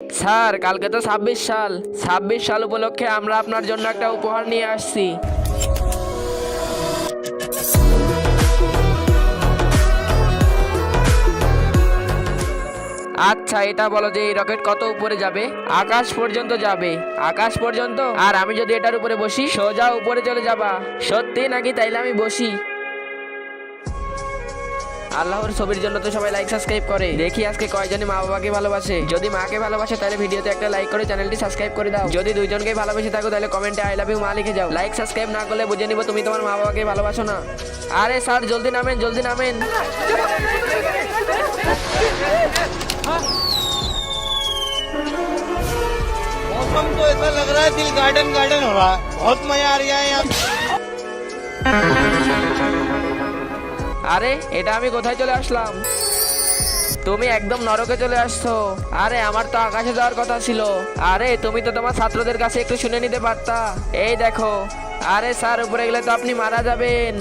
Sir কালকে তো 26 সাল। 26 সাল উপলক্ষে আমরা আপনার জন্য একটা উপহার নিয়ে আসছি। আচ্ছা এটা বলো যে এই রকেট কত উপরে যাবে? আকাশ পর্যন্ত যাবে। আকাশ পর্যন্ত? আর আমি যদি এটার উপরে বসি সোজা উপরে চলে যাবা। সত্যি নাকি? তাইলে আমি বসি। আল্লাহর ছবির জন্য তো সবাই লাইক সাবস্ক্রাইব করে। দেখি আজকে কয়জনে মা বাবাকে ভালোবাসে। যদি মাকে ভালোবাসে তাহলে ভিডিওতে একটা লাইক করে চ্যানেলটি সাবস্ক্রাইব করে দাও। যদি দুইজনকেই ভালোবেসে থাকো তাহলে কমেন্টে আই লাভ ইউ মা লিখে যাও। লাইক সাবস্ক্রাইব না করলে বুঝে নিব তুমি তোমার মা বাবাকে ভালোবাসো না। আরে স্যার জলদি নামেন, জলদি নামেন। मौसम तो ऐसा लग रहा है दिल गार्डन गार्डन हो रहा है। बहुत मजा आ रहा है यहाँ। আরে এটা আমি কোথায় চলে আসলাম? তুমি একদম নরকে চলে আসছো। আরে আমার তো আকাশে যাওয়ার কথা ছিল। আরে তুমি তো তোমার ছাত্রদের কাছে একটু শুনে নিতে পারতা। এই দেখো। আরে স্যার উপরে গেলে তো আপনি মারা যাবেন।